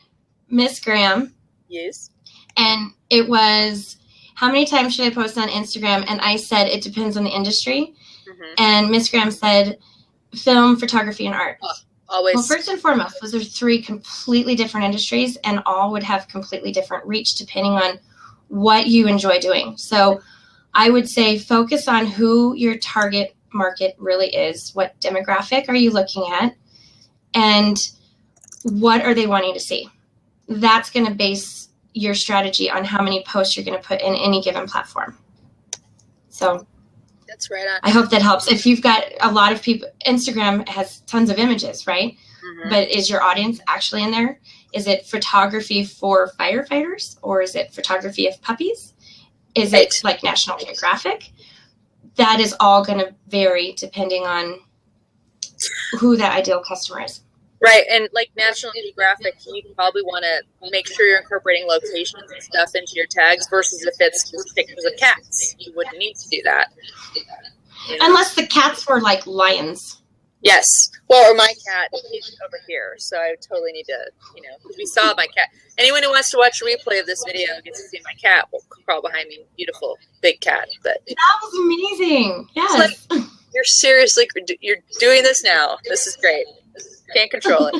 Miss Graham. Yes. And it was, how many times should I post on Instagram? And I said, it depends on the industry. And Miss Graham said, film, photography, and art. Oh, always. Well, first and foremost, those are three completely different industries, and all would have completely different reach depending on what you enjoy doing. So I would say focus on who your target market really is. What demographic are you looking at? And what are they wanting to see? That's going to base your strategy on how many posts you're going to put in any given platform. So that's right on. I hope that helps. If you've got a lot of people, Instagram has tons of images, right? But is your audience actually in there? Is it photography for firefighters, or is it photography of puppies? Is it like National Geographic? That is all going to vary depending on who that ideal customer is. Right, and like National Geographic, you probably want to make sure you're incorporating locations and stuff into your tags versus if it's just pictures of cats. You wouldn't need to do that. You know? Unless the cats were like lions. Yes. Well, or my cat is over here, so I totally need to, because we saw my cat. Anyone who wants to watch a replay of this video gets to see my cat will crawl behind me. Beautiful, big cat. But that was amazing. Yes. Like, you're doing this now. This is great. Can't control it.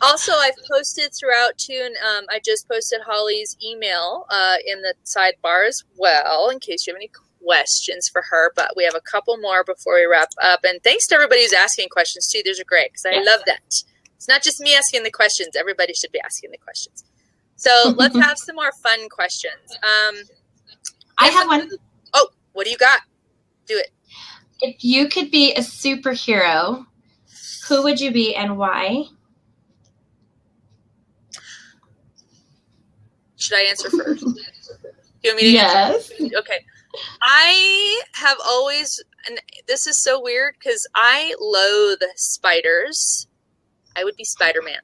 Also, I've posted throughout too, and I just posted Holly's email in the sidebar as well, in case you have any questions for her. But we have a couple more before we wrap up. And thanks to everybody who's asking questions too. Those are great because I love that. It's not just me asking the questions. Everybody should be asking the questions. So let's have some more fun questions. I have one. Oh, what do you got? Do it. If you could be a superhero, who would you be and why? Should I answer first? Do you want me to answer? Okay. I have always, and this is so weird because I loathe spiders. I would be Spider-Man.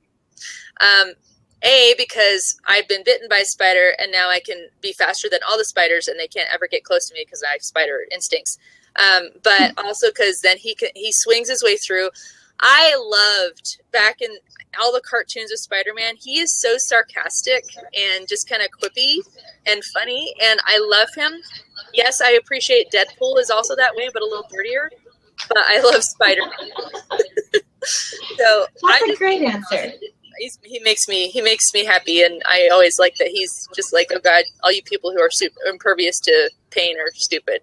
Because I've been bitten by a spider and now I can be faster than all the spiders and they can't ever get close to me because I have spider instincts. But also because then he swings his way through. I loved back in all the cartoons of Spider-Man. He is so sarcastic and just kind of quippy and funny, and I love him. Yes, I appreciate Deadpool is also that way, but a little dirtier. But I love Spider-Man. So That's a great answer. He makes me happy, and I always like that he's just like, oh God, all you people who are super impervious to pain are stupid.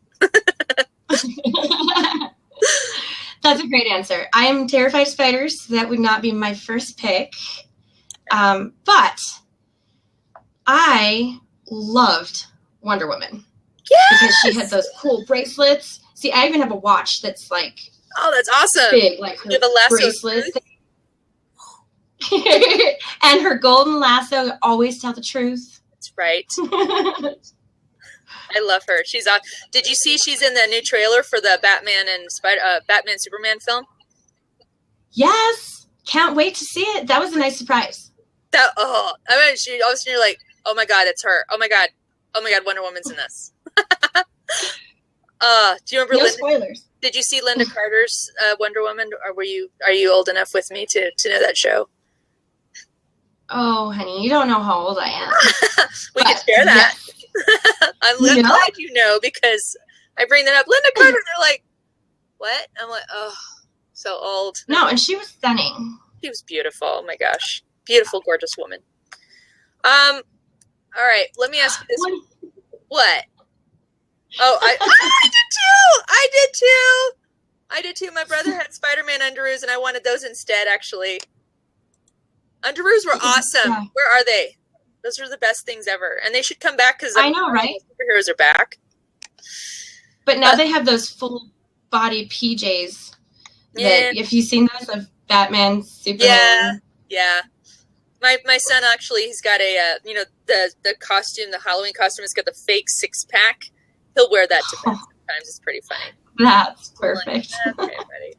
That's a great answer. I am terrified of spiders, so that would not be my first pick. But I loved Wonder Woman. Yes! Because she had those cool bracelets. See, I even have a watch that's like, oh, that's awesome. Big, like her bracelet. And her golden lasso, always tell the truth. That's right. I love her. She's on. Did you see she's in the new trailer for the Batman and Batman Superman film? Yes. Can't wait to see it. That was a nice surprise. I mean, she all of a sudden you're like, oh my God, it's her. Oh my God, Wonder Woman's in this. Do you remember? No spoilers. Did you see Linda Carter's Wonder Woman, or are you old enough with me to know that show? Oh, honey, you don't know how old I am. We can share that. Yes. I'm glad you know, because I bring that up. Linda Carter, they're like, what? I'm like, oh, so old. No, and she was stunning. She was beautiful. Oh my gosh. Beautiful, gorgeous woman. All right, let me ask you this. What? Oh, I did too. My brother had Spider-Man underoos, and I wanted those instead, actually. Underoos were awesome. Yeah. Where are they? Those are the best things ever. And they should come back, because I know, right? Superheroes are back. But now they have those full body PJs. That, if you've seen those of Batman, Superman. Yeah. My son, actually, he's got a, the costume, the Halloween costume, has got the fake 6-pack. He'll wear that to bed sometimes. It's pretty funny. That's perfect. Like, okay, buddy.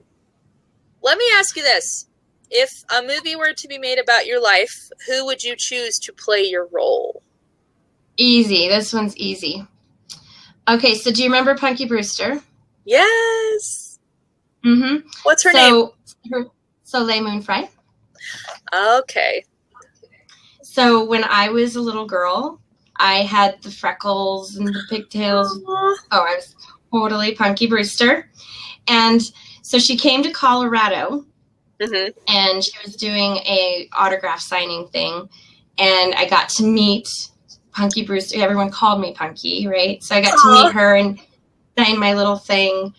Let me ask you this. If a movie were to be made about your life, who would you choose to play your role? Easy. This one's easy. Okay, so do you remember Punky Brewster? Yes. Mm-hmm. What's her name? Soleil Moon Frye. Okay. So when I was a little girl, I had the freckles and the pigtails. Aww. Oh, I was totally Punky Brewster. And so she came to Colorado. Mm-hmm. And she was doing a autograph signing thing, and I got to meet Punky Brewster. Everyone called me Punky, right? So I got to meet her and sign my little thing,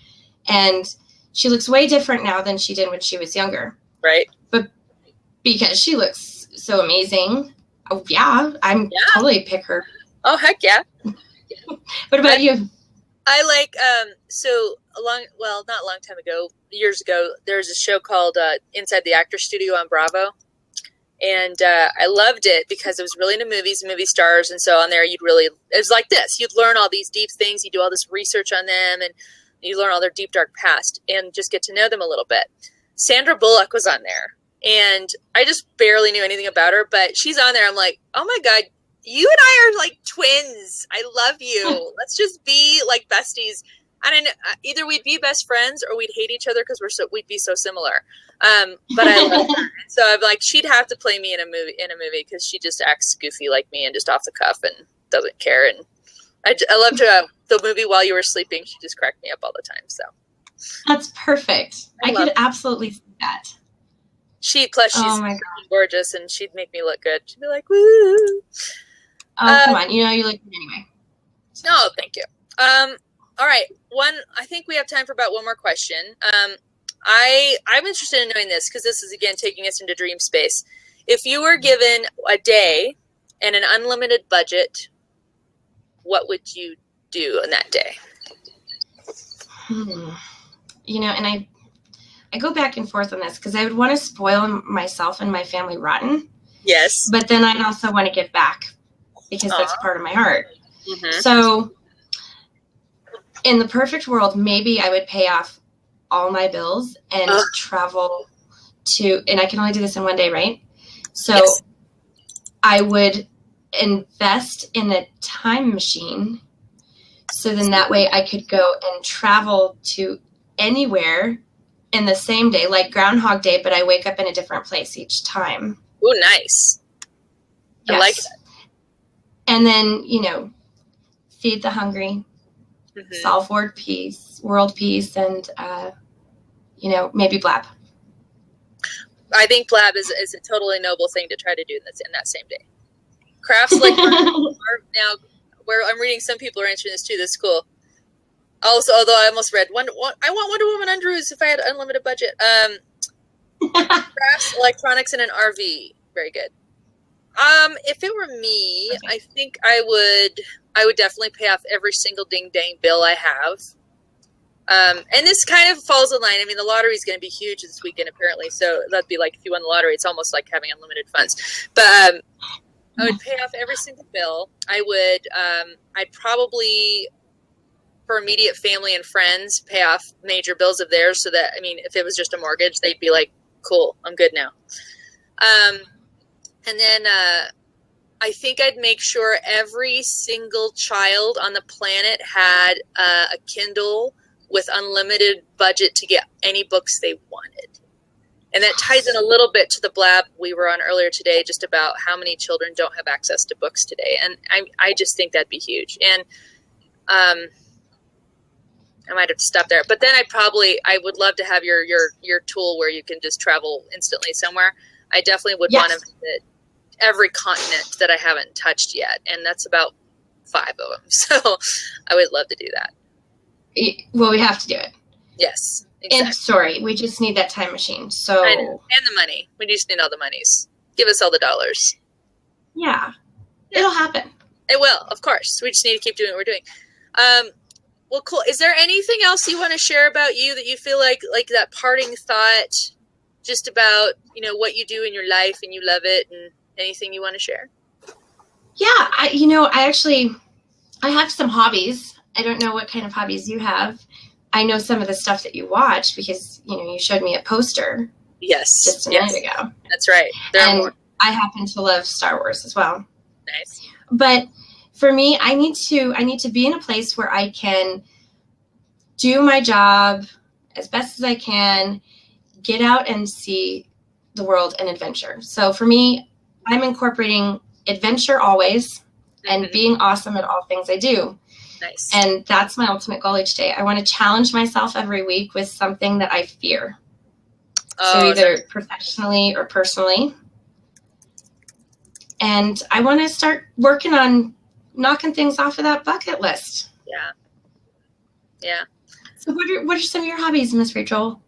and she looks way different now than she did when she was younger. Right. But because she looks so amazing, oh yeah, totally pick her. Oh heck yeah. What about you? I like not a long time ago, years ago, there was a show called Inside the Actor Studio on Bravo, and I loved it because it was really into movies, movie stars, and so on there it was like this. You'd learn all these deep things, you do all this research on them, and you learn all their deep, dark past, and just get to know them a little bit. Sandra Bullock was on there, and I just barely knew anything about her, but she's on there. I'm like, oh my God, you and I are like twins. I love you. Let's just be like besties. I don't know. Either we'd be best friends or we'd hate each other because we'd be so similar. But I love her. So I'm like, she'd have to play me in a movie because she just acts goofy like me and just off the cuff and doesn't care. And I loved the movie While You Were Sleeping. She just cracked me up all the time. So that's perfect. I could absolutely see that. She's gorgeous, and she'd make me look good. She'd be like, woo. Oh, come on. You look good anyway. So. No, thank you. All right. I think we have time for about one more question. I'm interested in knowing this because this is, again, taking us into dream space. If you were given a day and an unlimited budget, what would you do on that day? And I go back and forth on this because I would want to spoil myself and my family rotten. Yes. But then I'd also want to give back because that's part of my heart. Mm-hmm. So in the perfect world, maybe I would pay off all my bills and travel and I can only do this in one day, right? So yes. I would invest in a time machine. So then that way I could go and travel to anywhere in the same day, like Groundhog Day, but I wake up in a different place each time. Oh, nice. Yes. I like that. And then, feed the hungry, solve world peace, and, maybe blab. I think blab is a totally noble thing to try to do in that same day. Crafts like now, where I'm reading, some people are answering this too. This is cool. Also, although I almost read I want Wonder Woman Andrews if I had unlimited budget. Crafts, electronics, and an RV. Very good. If it were me, okay. I think I would definitely pay off every single ding dang bill I have. And this kind of falls in line. I mean, the lottery is going to be huge this weekend, apparently. So that'd be like if you won the lottery, it's almost like having unlimited funds. But I would pay off every single bill. I'd probably, for immediate family and friends, pay off major bills of theirs. So that, I mean, if it was just a mortgage, they'd be like, cool, I'm good now. And then I think I'd make sure every single child on the planet had a Kindle with unlimited budget to get any books they wanted. And that ties in a little bit to the blab we were on earlier today, just about how many children don't have access to books today. And I just think that'd be huge. And I might have to stop there. But then I would love to have your tool where you can just travel instantly somewhere. I definitely would want to visit every continent that I haven't touched yet. And that's about 5 of them. So I would love to do that. Well, we have to do it. Yes, exactly. And sorry, we just need that time machine. So I know. And the money. We just need all the monies. Give us all the dollars. Yeah. It'll happen. It will, of course. We just need to keep doing what we're doing. Well, cool. Is there anything else you want to share about you that you feel like that parting thought, just about, what you do in your life and you love it, and anything you want to share? Yeah, I have some hobbies. I don't know what kind of hobbies you have. I know some of the stuff that you watch because, you showed me a poster. Yes. Just a minute ago. That's right. And I happen to love Star Wars as well. Nice. But for me, I need to be in a place where I can do my job as best as I can, get out and see the world and adventure. So for me, I'm incorporating adventure always and being awesome at all things I do. Nice. And that's my ultimate goal each day. I want to challenge myself every week with something that I fear. So either professionally or personally. And I want to start working on knocking things off of that bucket list. Yeah. Yeah. So what are some of your hobbies, Miss Rachel?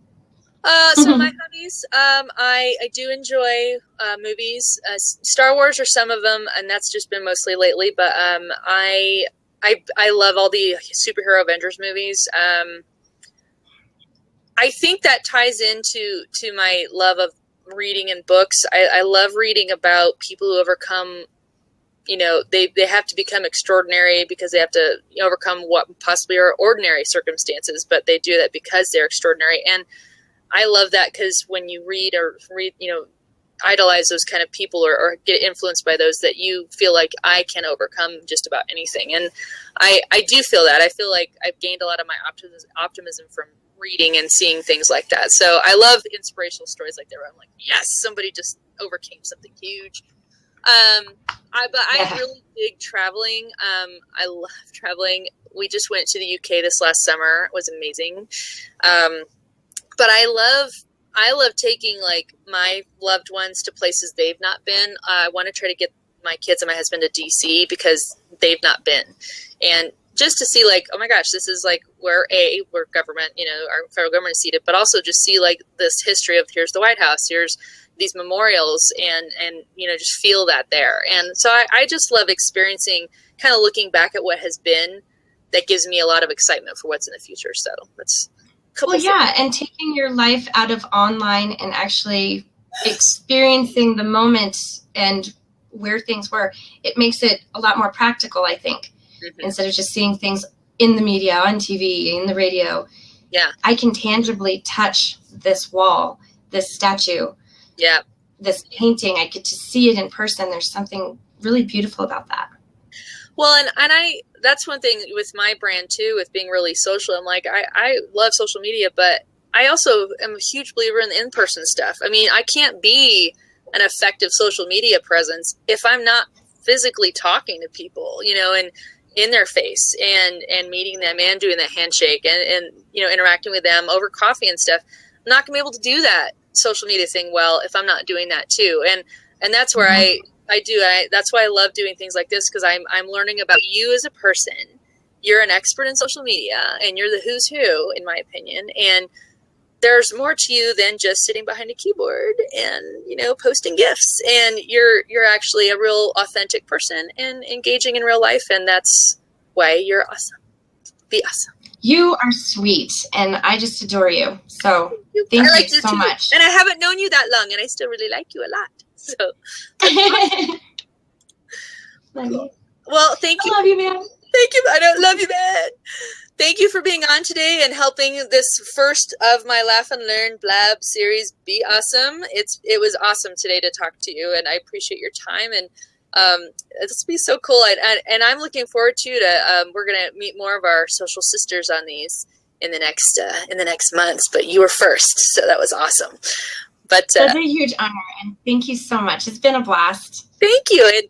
So my hobbies, I do enjoy movies. Star Wars are some of them, and that's just been mostly lately. But I love all the superhero Avengers movies. I think that ties into my love of reading and books. I love reading about people who overcome. They have to become extraordinary because they have to overcome what possibly are ordinary circumstances, but they do that because they're extraordinary. And I love that because when you read, idolize those kind of people or get influenced by those, that you feel like I can overcome just about anything. And I do feel that. I feel like I've gained a lot of my optimism from reading and seeing things like that. So I love inspirational stories like that where I'm like, yes, somebody just overcame something huge. I really dig traveling. I love traveling. We just went to the UK this last summer. It was amazing. But I love taking my loved ones to places they've not been. I want to try to get my kids and my husband to DC because they've not been. And just to see oh my gosh, this is where we're government, our federal government is seated, but also just see this history of here's the White House, here's these memorials, and just feel that there. And so I just love experiencing, kind of looking back at what has been. That gives me a lot of excitement for what's in the future. So that's a couple. Well, yeah, and taking your life out of online and actually experiencing the moment and where things were, it makes it a lot more practical, I think, instead of just seeing things in the media, on TV, in the radio. Yeah. I can tangibly touch this wall, this statue, this painting. I get to see it in person. There's something really beautiful about that. Well, and that's one thing with my brand too, with being really social. I'm I love social media, but I also am a huge believer in the in-person stuff. I mean, I can't be an effective social media presence if I'm not physically talking to people, you know, and in their face and meeting them and doing that handshake and, you know, interacting with them over coffee and stuff. I'm not gonna be able to do that social media thing well if I'm not doing that too. And that's where that's why I love doing things like this, because I'm learning about you as a person. You're an expert in social media and you're the who's who, in my opinion. And there's more to you than just sitting behind a keyboard and, you know, posting GIFs. And you're actually a real authentic person and engaging in real life. And that's why you're awesome. Be awesome. You are sweet, and I just adore you. So thank you so much. And I haven't known you that long, and I still really like you a lot. So, love you. Well, thank you. I love you, man. Thank you. I don't love you, man. Thank you for being on today and helping this first of my Laugh and Learn Blab series be awesome. It was awesome today to talk to you, and I appreciate your time. And this will be so cool. And I'm looking forward to we're going to meet more of our social sisters on these in the next months. But you were first, so that was awesome. But that's a huge honor, and thank you so much. It's been a blast. Thank you.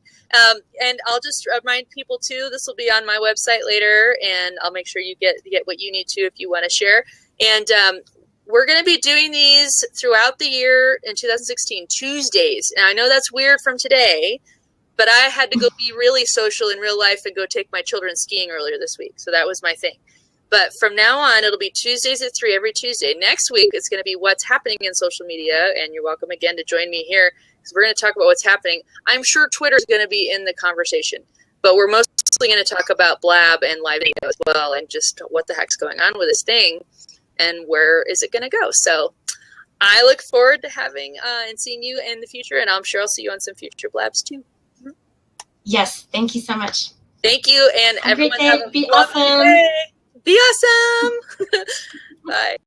And I'll just remind people too, this will be on my website later, and I'll make sure you get what you need to if you want to share. And we're going to be doing these throughout the year in 2016, Tuesdays. And I know that's weird from today, but I had to go be really social in real life and go take my children skiing earlier this week. So that was my thing. But from now on, it'll be Tuesdays at 3 every Tuesday. Next week, it's going to be what's happening in social media. And you're welcome again to join me here, because we're going to talk about what's happening. I'm sure Twitter is going to be in the conversation, but we're mostly going to talk about Blab and live video as well, and just what the heck's going on with this thing and where is it going to go. So I look forward to having and seeing you in the future, and I'm sure I'll see you on some future Blabs too. Yes, thank you so much. Thank you, and have everyone a great day. have a Be lovely awesome. day. Be awesome. Bye.